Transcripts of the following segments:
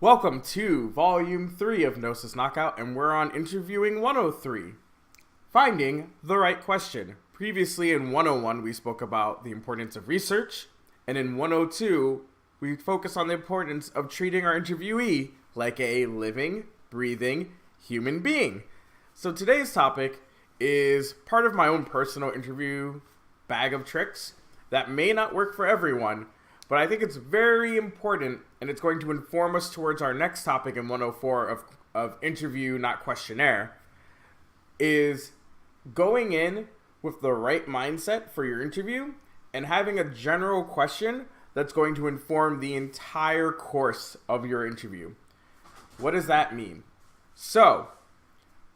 Welcome to Volume 3 of Gnosis Knockout, and we're on interviewing 103, finding the right question. Previously in 101, we spoke about the importance of research, and in 102, we focus on the importance of treating our interviewee like a living, breathing human being. So today's topic is part of my own personal interview bag of tricks that may not work for everyone, but I think it's very important, and it's going to inform us towards our next topic in 104 of interview, not questionnaire, is going in with the right mindset for your interview and having a general question that's going to inform the entire course of your interview. What does that mean? So,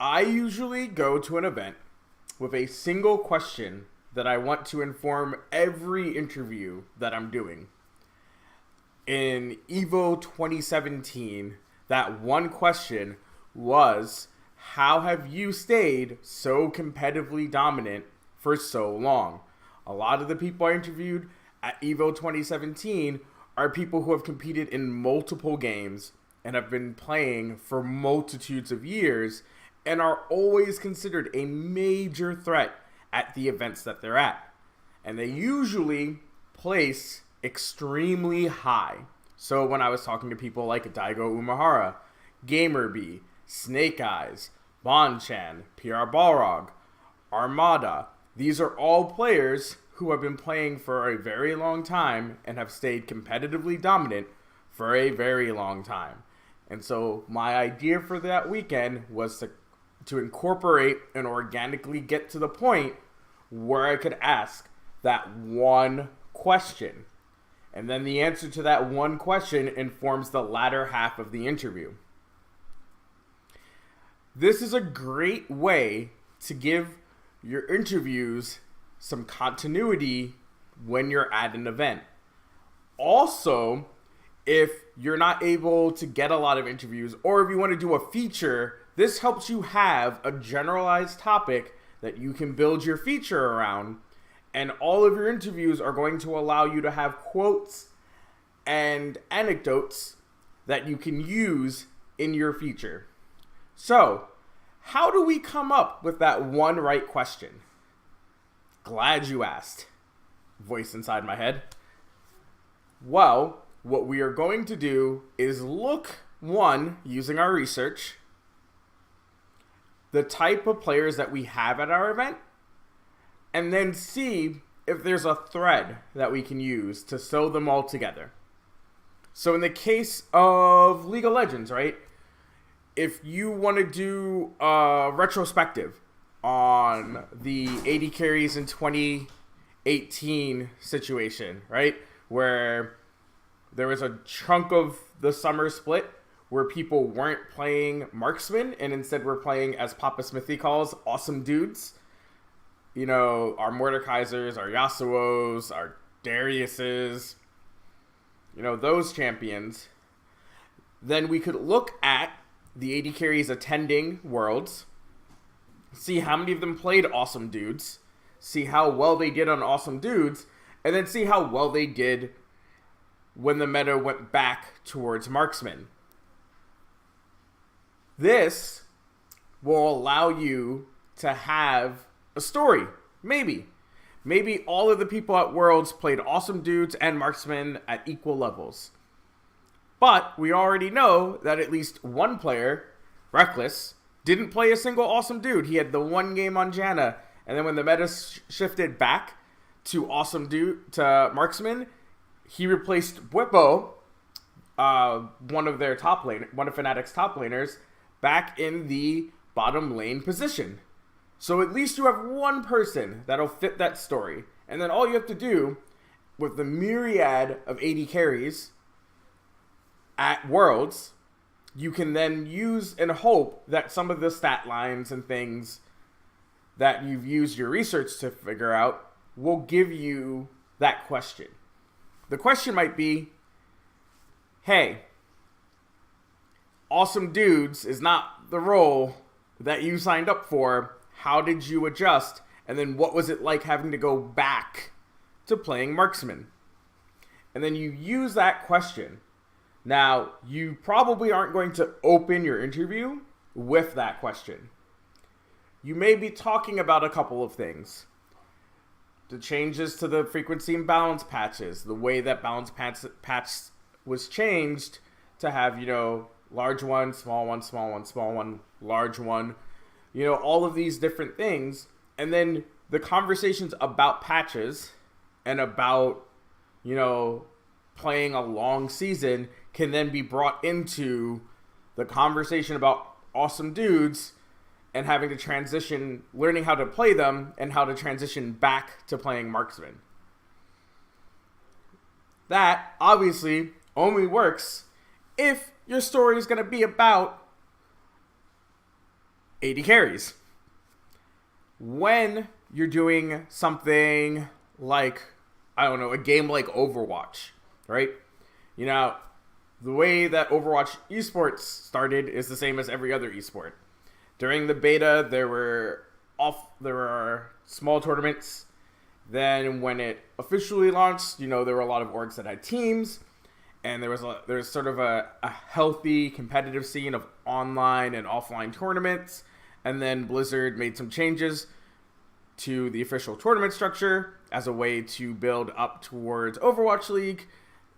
I usually go to an event with a single question that I want to inform every interview that I'm doing. In EVO 2017, that one question was, how have you stayed so competitively dominant for so long? A lot of the people I interviewed at EVO 2017 are people who have competed in multiple games and have been playing for multitudes of years and are always considered a major threat at the events that they're at. And they usually place extremely high. So when I was talking to people like Daigo Umehara, GamerB, Snake Eyes, Bonchan, PR Balrog, Armada, these are all players who have been playing for a very long time and have stayed competitively dominant for a very long time. And so my idea for that weekend was to incorporate and organically get to the point where I could ask that one question. And then the answer to that one question informs the latter half of the interview. This is a great way to give your interviews some continuity when you're at an event. Also, if you're not able to get a lot of interviews, or if you want to do a feature, this helps you have a generalized topic that you can build your feature around. And all of your interviews are going to allow you to have quotes and anecdotes that you can use in your feature. So, how do we come up with that one right question? Glad you asked. Voice inside my head. Well, what we are going to do is look, one, using our research, the type of players that we have at our event, and then see if there's a thread that we can use to sew them all together. So in the case of League of Legends, right? If you want to do a retrospective on the AD carries in 2018 situation, right? Where there was a chunk of the summer split where people weren't playing marksman and instead were playing, as Papa Smithy calls, awesome dudes. You know, our Mordekaisers, our Yasuos, our Dariuses, you know, those champions. Then we could look at the AD carries attending Worlds, see how many of them played awesome dudes, see how well they did on awesome dudes, and then see how well they did when the meta went back towards marksman. This will allow you to have a story. Maybe all of the people at Worlds played awesome dudes and marksmen at equal levels. But we already know that at least one player, Reckless, didn't play a single awesome dude. He had the one game on Janna, and then when the meta shifted back to awesome dude to marksman, he replaced Bwipo, one of Fnatic's top laners, back in the bottom lane position. So at least you have one person that'll fit that story. And then all you have to do with the myriad of AD carries at Worlds, you can then use and hope that some of the stat lines and things that you've used your research to figure out will give you that question. The question might be, hey, awesome dudes is not the role that you signed up for. How did you adjust? And then what was it like having to go back to playing marksman? And then you use that question Now, you probably aren't going to open your interview with that question. You may be talking about a couple of things. The changes to the frequency and balance patches, the way that balance patch was changed to have, large one, small one, small one, small one, large one, all of these different things. And then the conversations about patches and about, playing a long season can then be brought into the conversation about awesome dudes and having to transition, learning how to play them and how to transition back to playing marksman. That obviously only works if your story is going to be about 80 carries. When you're doing something like, a game like Overwatch, right? The way that Overwatch esports started is the same as every other esport. During the beta, there were small tournaments. Then when it officially launched, there were a lot of orgs that had teams, and there was sort of a healthy competitive scene of online and offline tournaments. And then Blizzard made some changes to the official tournament structure as a way to build up towards Overwatch League.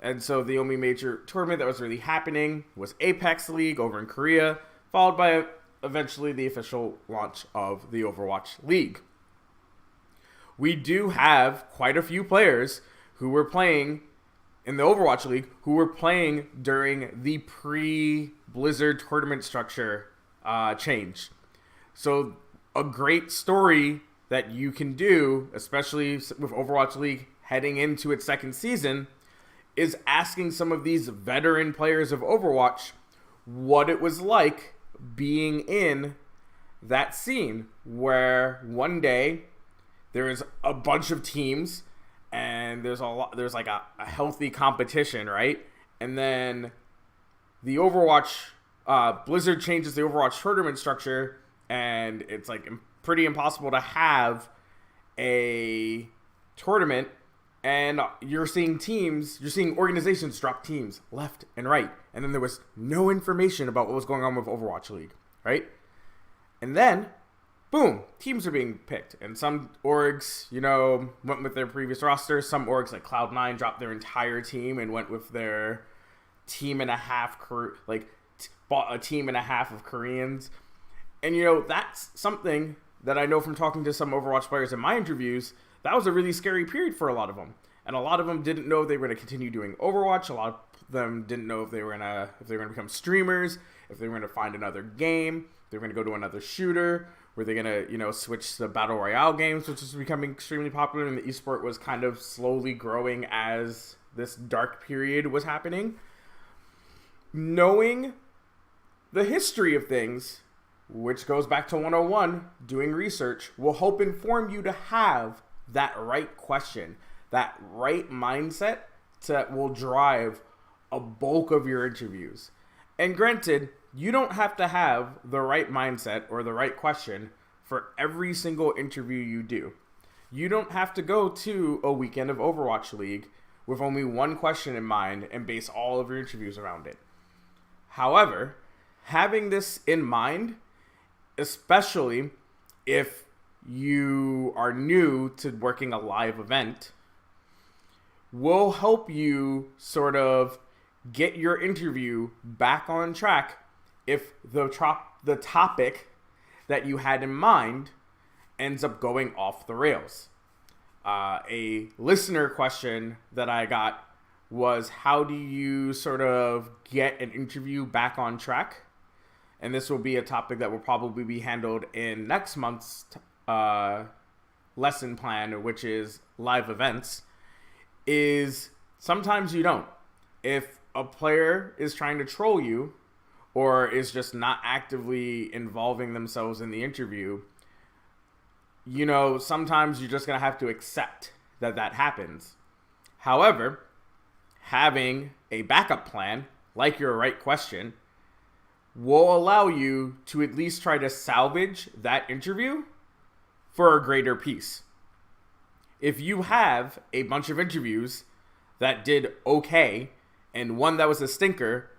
And so the only major tournament that was really happening was Apex League over in Korea, followed by eventually the official launch of the Overwatch League. We do have quite a few players who were playing in the Overwatch League who were playing during the pre-Blizzard tournament structure change. So a great story that you can do, especially with Overwatch League heading into its second season, is asking some of these veteran players of Overwatch what it was like being in that scene where one day there is a bunch of teams and there's like a healthy competition, right? And then the Overwatch Blizzard changes the Overwatch tournament structure, and it's like pretty impossible to have a tournament. And you're seeing organizations drop teams left and right. And then there was no information about what was going on with Overwatch League, right? And then, boom, teams are being picked. And some orgs, went with their previous roster. Some orgs, like Cloud9, dropped their entire team and went with their team and a half, bought a team and a half of Koreans. And, that's something that I know from talking to some Overwatch players in my interviews. That was a really scary period for a lot of them. And a lot of them didn't know if they were going to continue doing Overwatch. A lot of them didn't know if they were going to become streamers, if they were going to find another game, if they were going to go to another shooter, were they going to, switch to Battle Royale games, which is becoming extremely popular, and the esport was kind of slowly growing as this dark period was happening. Knowing the history of things, which goes back to 101, doing research, will help inform you to have that right question, that right mindset that will drive a bulk of your interviews. And granted, you don't have to have the right mindset or the right question for every single interview you do. You don't have to go to a weekend of Overwatch League with only one question in mind and base all of your interviews around it. However, having this in mind, especially if you are new to working a live event, will help you sort of get your interview back on track if the topic that you had in mind ends up going off the rails. A listener question that I got was, how do you sort of get an interview back on track? And this will be a topic that will probably be handled in next month's lesson plan, which is live events, is sometimes you don't. If a player is trying to troll you or is just not actively involving themselves in the interview, sometimes you're just going to have to accept that happens. However, having a backup plan, like your right question, will allow you to at least try to salvage that interview for a greater piece. If you have a bunch of interviews that did okay and one that was a stinker,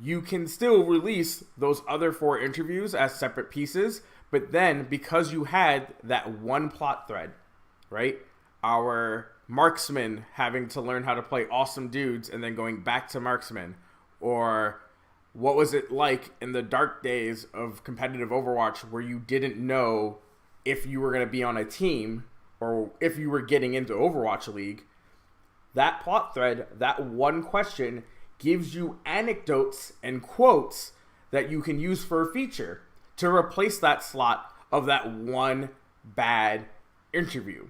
you can still release those other 4 interviews as separate pieces. But then, because you had that one plot thread, right? Our marksman having to learn how to play awesome dudes and then going back to marksman, or what was it like in the dark days of competitive Overwatch where you didn't know if you were going to be on a team or if you were getting into Overwatch League. That plot thread, that one question, gives you anecdotes and quotes that you can use for a feature to replace that slot of that one bad interview.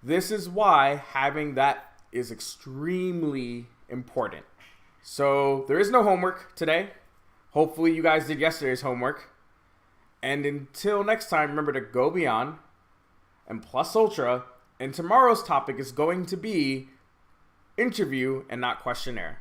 This is why having that is extremely important. So there is no homework today. Hopefully you guys did yesterday's homework. And until next time, remember to go beyond and plus ultra. And tomorrow's topic is going to be interview and not questionnaire.